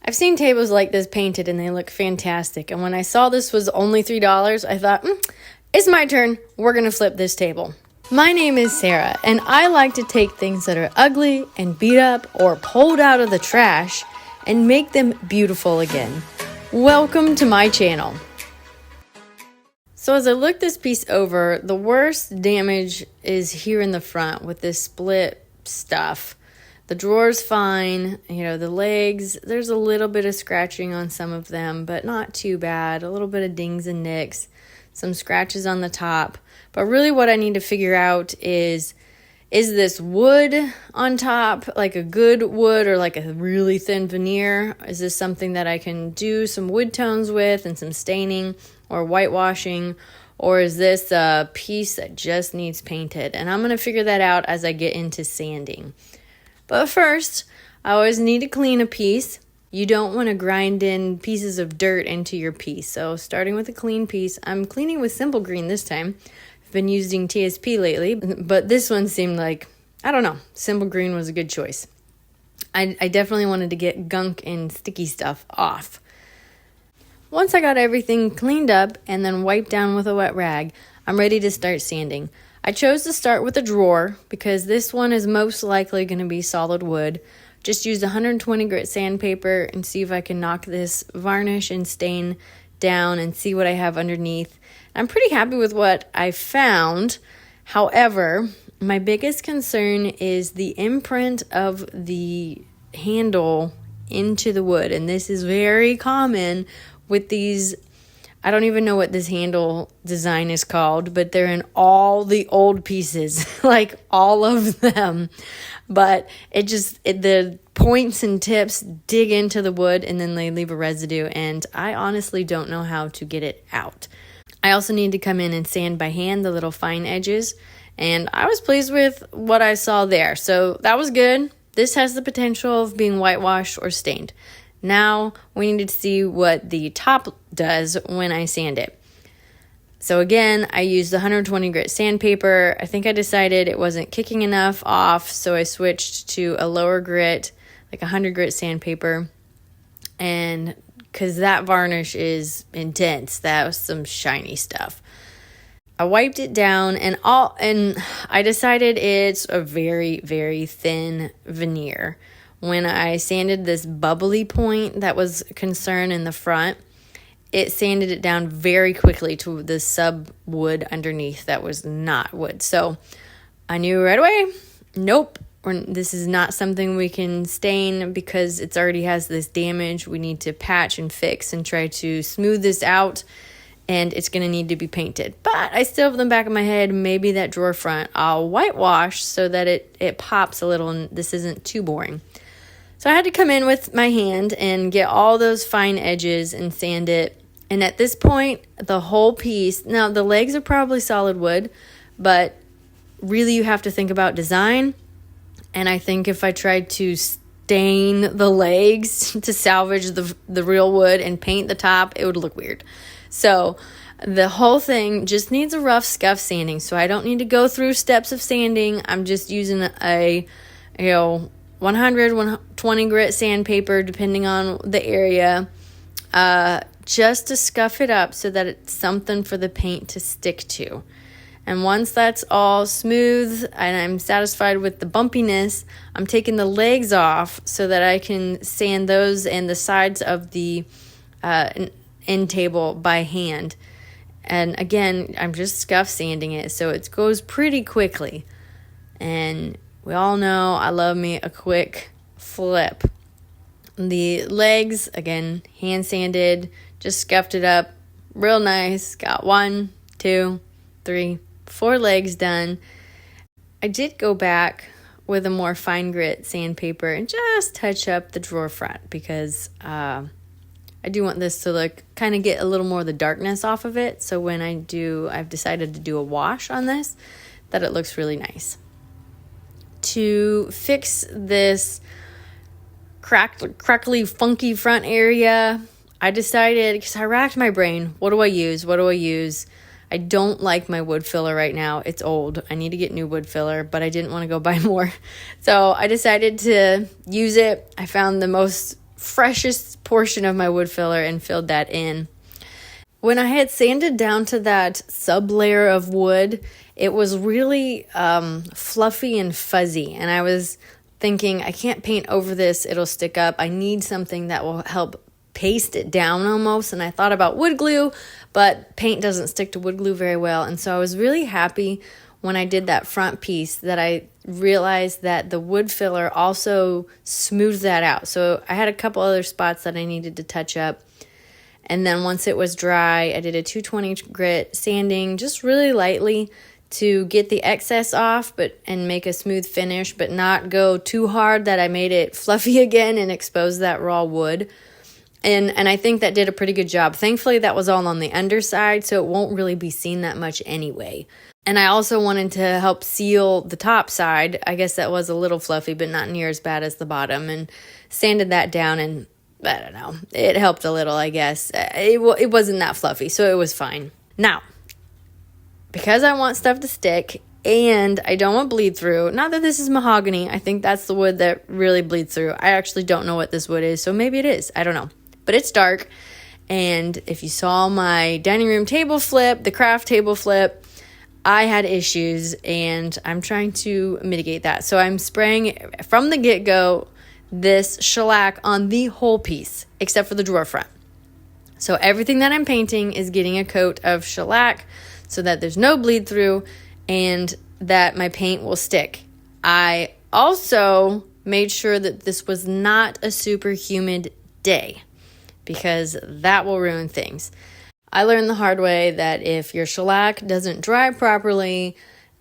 I've seen tables like this painted and they look fantastic. And when I saw this was only $3, I thought, it's my turn. We're going to flip this table. My name is Sarah, and I like to take things that are ugly and beat up or pulled out of the trash and make them beautiful again. Welcome to my channel. So as I look this piece over, the worst damage is here in the front with this split stuff. The drawer's fine, the legs, there's a little bit of scratching on some of them, but not too bad. A little bit of dings and nicks, some scratches on the top. But really what I need to figure out is this wood on top, like a good wood or like a really thin veneer? Is this something that I can do some wood tones with and some staining or whitewashing? Or is this a piece that just needs painted? And I'm going to figure that out as I get into sanding. But first, I always need to clean a piece. You don't want to grind in pieces of dirt into your piece. So starting with a clean piece, I'm cleaning with Simple Green this time. I've been using TSP lately, but this one seemed like, I don't know, Simple Green was a good choice. I definitely wanted to get gunk and sticky stuff off. Once I got everything cleaned up and then wiped down with a wet rag, I'm ready to start sanding. I chose to start with a drawer because this one is most likely going to be solid wood. Just use 120 grit sandpaper and see if I can knock this varnish and stain down and see what I have underneath. I'm pretty happy with what I found. However, my biggest concern is the imprint of the handle into the wood. And this is very common with these, I don't even know what this handle design is called, but they're in all the old pieces, like all of them. But the points and tips dig into the wood and then they leave a residue. And I honestly don't know how to get it out. I also need to come in and sand by hand the little fine edges. And I was pleased with what I saw there. So that was good. This has the potential of being whitewashed or stained. Now we need to see what the top does when I sand it. So again, I used the 120 grit sandpaper. I think I decided it wasn't kicking enough off, so I switched to a lower grit, like 100 grit sandpaper. And because that varnish is intense, that was some shiny stuff. I wiped it down and I decided it's a very, very thin veneer. When I sanded this bubbly point that was a concern in the front, it sanded it down very quickly to the sub wood underneath that was not wood. So I knew right away, nope, this is not something we can stain because it already has this damage. We need to patch and fix and try to smooth this out, and it's going to need to be painted. But I still have in the back of my head, maybe that drawer front I'll whitewash so that it pops a little and this isn't too boring. So I had to come in with my hand and get all those fine edges and sand it. And at this point, the whole piece, now the legs are probably solid wood, but really you have to think about design. And I think if I tried to stain the legs to salvage the real wood and paint the top, it would look weird. So the whole thing just needs a rough scuff sanding. So I don't need to go through steps of sanding. I'm just using a 100, 120 grit sandpaper, depending on the area, just to scuff it up so that it's something for the paint to stick to. And once that's all smooth and I'm satisfied with the bumpiness, I'm taking the legs off so that I can sand those and the sides of the end table by hand. And again, I'm just scuff sanding it so it goes pretty quickly. And we all know I love me a quick flip. The legs, again, hand sanded, just scuffed it up real nice. Got 1, 2, 3, 4 legs done. I did go back with a more fine grit sandpaper and just touch up the drawer front because I do want this to look, kind of get a little more of the darkness off of it. So when I've decided to do a wash on this, that it looks really nice. To fix this crackly, funky front area, I decided, because I racked my brain, what do I use? I don't like my wood filler right now. It's old. I need to get new wood filler, but I didn't want to go buy more. So I decided to use it. I found the most freshest portion of my wood filler and filled that in. When I had sanded down to that sub layer of wood, it was really fluffy and fuzzy. And I was thinking, I can't paint over this, it'll stick up. I need something that will help paste it down almost. And I thought about wood glue, but paint doesn't stick to wood glue very well. And so I was really happy when I did that front piece that I realized that the wood filler also smoothed that out. So I had a couple other spots that I needed to touch up. And then once it was dry, I did a 220 grit sanding just really lightly to get the excess off and make a smooth finish, but not go too hard that I made it fluffy again and expose that raw wood. And I think that did a pretty good job. Thankfully, that was all on the underside, so it won't really be seen that much anyway. And I also wanted to help seal the top side. I guess that was a little fluffy, but not near as bad as the bottom. And sanded that down, and I don't know, it helped a little, I guess. It wasn't that fluffy, so it was fine. Now, because I want stuff to stick and I don't want bleed through, not that this is mahogany, I think that's the wood that really bleeds through. I actually don't know what this wood is, so maybe it is. I don't know. But it's dark, and if you saw my dining room table flip, the craft table flip, I had issues, and I'm trying to mitigate that. So I'm spraying from the get-go this shellac on the whole piece, except for the drawer front. So everything that I'm painting is getting a coat of shellac so that there's no bleed through and that my paint will stick. I also made sure that this was not a super humid day, because that will ruin things. I learned the hard way that if your shellac doesn't dry properly,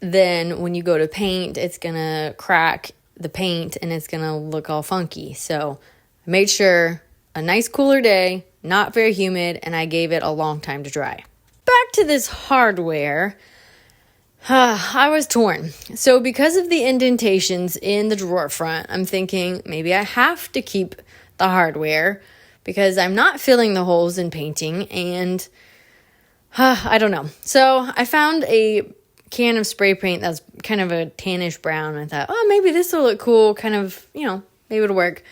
then when you go to paint, it's going to crack the paint and it's going to look all funky. So I made sure a nice cooler day, not very humid, and I gave it a long time to dry. Back to this hardware. I was torn. So because of the indentations in the drawer front, I'm thinking maybe I have to keep the hardware because I'm not filling the holes in painting, and I don't know. So I found a can of spray paint that's kind of a tannish brown. I thought, oh, maybe this will look cool, kind of, maybe it'll work.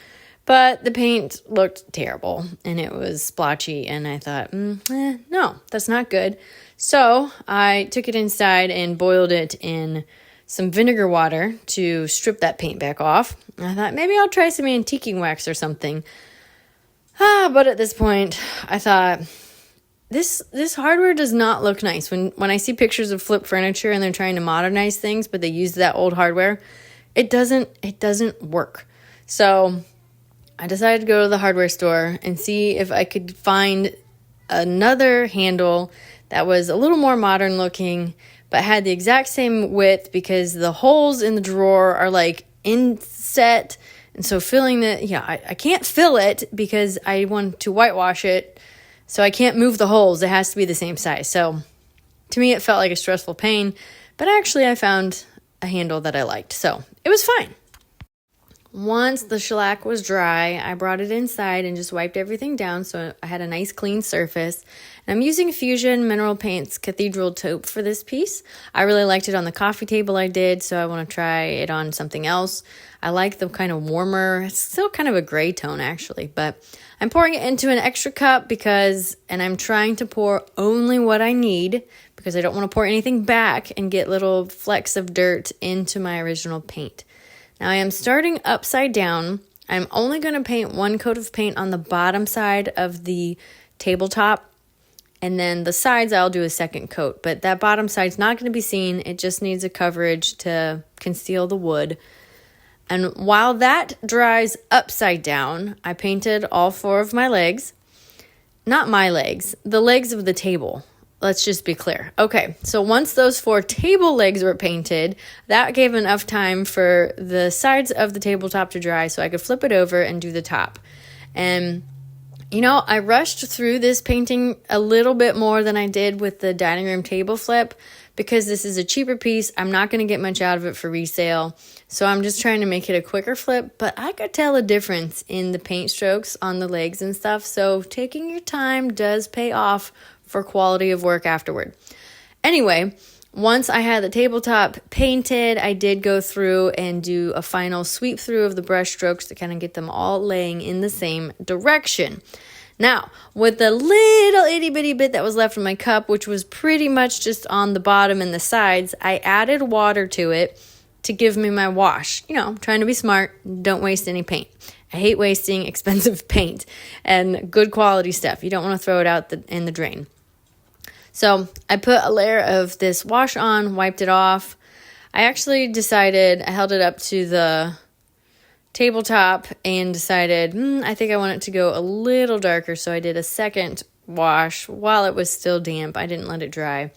But the paint looked terrible, and it was splotchy, and I thought, no, that's not good. So I took it inside and boiled it in some vinegar water to strip that paint back off. And I thought, maybe I'll try some antiquing wax or something. But at this point, I thought, this hardware does not look nice. When I see pictures of flip furniture and they're trying to modernize things, but they use that old hardware, it doesn't work. So I decided to go to the hardware store and see if I could find another handle that was a little more modern looking, but had the exact same width, because the holes in the drawer are like inset. And so filling I can't fill it because I want to whitewash it. So I can't move the holes. It has to be the same size. So to me, it felt like a stressful pain, but actually I found a handle that I liked. So it was fine. Once the shellac was dry, I brought it inside and just wiped everything down so I had a nice clean surface. And I'm using Fusion Mineral Paint's Cathedral Taupe for this piece. I really liked it on the coffee table I did, so I want to try it on something else. I like the kind of warmer, it's still kind of a gray tone actually, but I'm pouring it into an extra cup and I'm trying to pour only what I need because I don't want to pour anything back and get little flecks of dirt into my original paint. Now I am starting upside down. I'm only going to paint one coat of paint on the bottom side of the tabletop, and then the sides I'll do a second coat, but that bottom side's not going to be seen. It just needs a coverage to conceal the wood. And while that dries upside down, I painted all 4 of my legs. Not my legs, the legs of the table. Let's just be clear. Okay, so once those 4 table legs were painted, that gave enough time for the sides of the tabletop to dry so I could flip it over and do the top. And, I rushed through this painting a little bit more than I did with the dining room table flip because this is a cheaper piece. I'm not going to get much out of it for resale. So I'm just trying to make it a quicker flip, but I could tell a difference in the paint strokes on the legs and stuff. So taking your time does pay off for quality of work afterward. Anyway, Once I had the tabletop painted, I did go through and do a final sweep through of the brush strokes to kind of get them all laying in the same direction. Now, with the little itty bitty bit that was left in my cup, which was pretty much just on the bottom and the sides, I added water to it to give me my wash. You know, trying to be smart, don't waste any paint. I hate wasting expensive paint and good quality stuff. You don't want to throw it out in the drain. So I put a layer of this wash on, wiped it off. I actually decided, I held it up to the tabletop and decided, I think I want it to go a little darker. So I did a second wash while it was still damp. I didn't let it dry.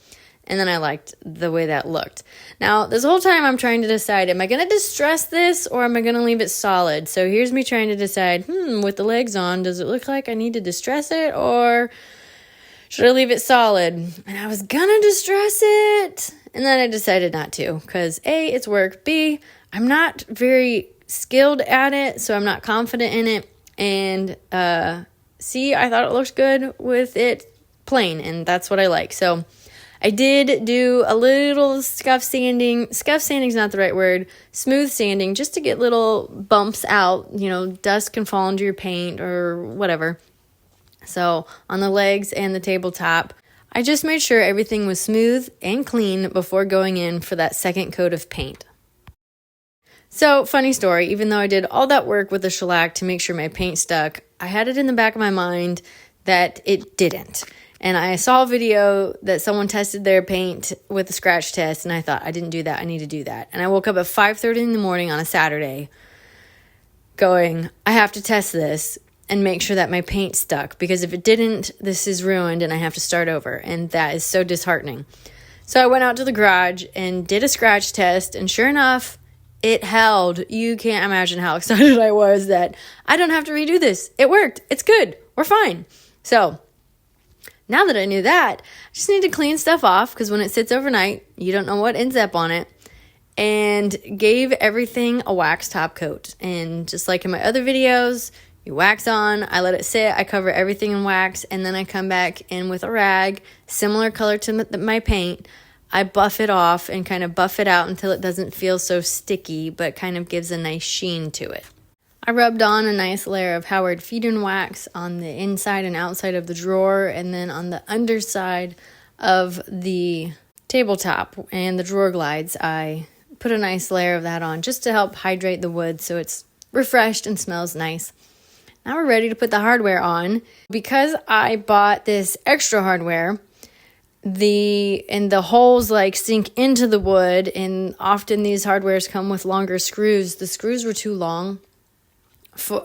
And then I liked the way that looked. Now, this whole time I'm trying to decide, am I going to distress this or am I going to leave it solid? So here's me trying to decide, with the legs on, does it look like I need to distress it or should I leave it solid? And I was going to distress it. And then I decided not to because A, it's work. B, I'm not very skilled at it, so I'm not confident in it. And C, I thought it looked good with it plain, and that's what I like. So I did do a little scuff sanding. Scuff sanding's not the right word. Smooth sanding, just to get little bumps out. You know, dust can fall into your paint or whatever. So on the legs and the tabletop, I just made sure everything was smooth and clean before going in for that second coat of paint. So, funny story, even though I did all that work with the shellac to make sure my paint stuck, I had it in the back of my mind that it didn't. And I saw a video that someone tested their paint with a scratch test, and I thought, I didn't do that, I need to do that. And I woke up at 5:30 in the morning on a Saturday going, I have to test this and make sure that my paint stuck, because if it didn't, this is ruined and I have to start over. And that is so disheartening. So I went out to the garage and did a scratch test, and sure enough, it held. You can't imagine how excited I was that I don't have to redo this. It worked. It's good. We're fine. So now that I knew that, I just need to clean stuff off because when it sits overnight, you don't know what ends up on it. And gave everything a wax top coat. And just like in my other videos, you wax on, I let it sit, I cover everything in wax, and then I come back in with a rag, similar color to my paint. I buff it off and kind of buff it out until it doesn't feel so sticky, but kind of gives a nice sheen to it. I rubbed on a nice layer of Howard feed-in wax on the inside and outside of the drawer, and then on the underside of the tabletop and the drawer glides, I put a nice layer of that on just to help hydrate the wood so it's refreshed and smells nice. Now we're ready to put the hardware on. Because I bought this extra hardware, the holes like sink into the wood, and often these hardwares come with longer screws. The screws were too long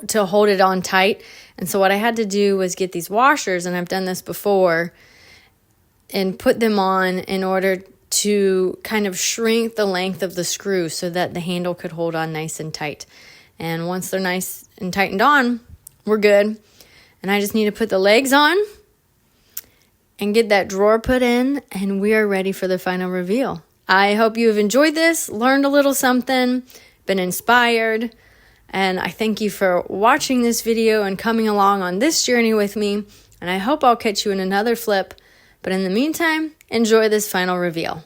to hold it on tight, and so what I had to do was get these washers, and I've done this before, and put them on in order to kind of shrink the length of the screw so that the handle could hold on nice and tight. And once they're nice and tightened on, we're good. And I just need to put the legs on and get that drawer put in, and we are ready for the final reveal. I hope you have enjoyed this, learned a little something, been inspired, and I thank you for watching this video and coming along on this journey with me, and I hope I'll catch you in another flip. But in the meantime, enjoy this final reveal.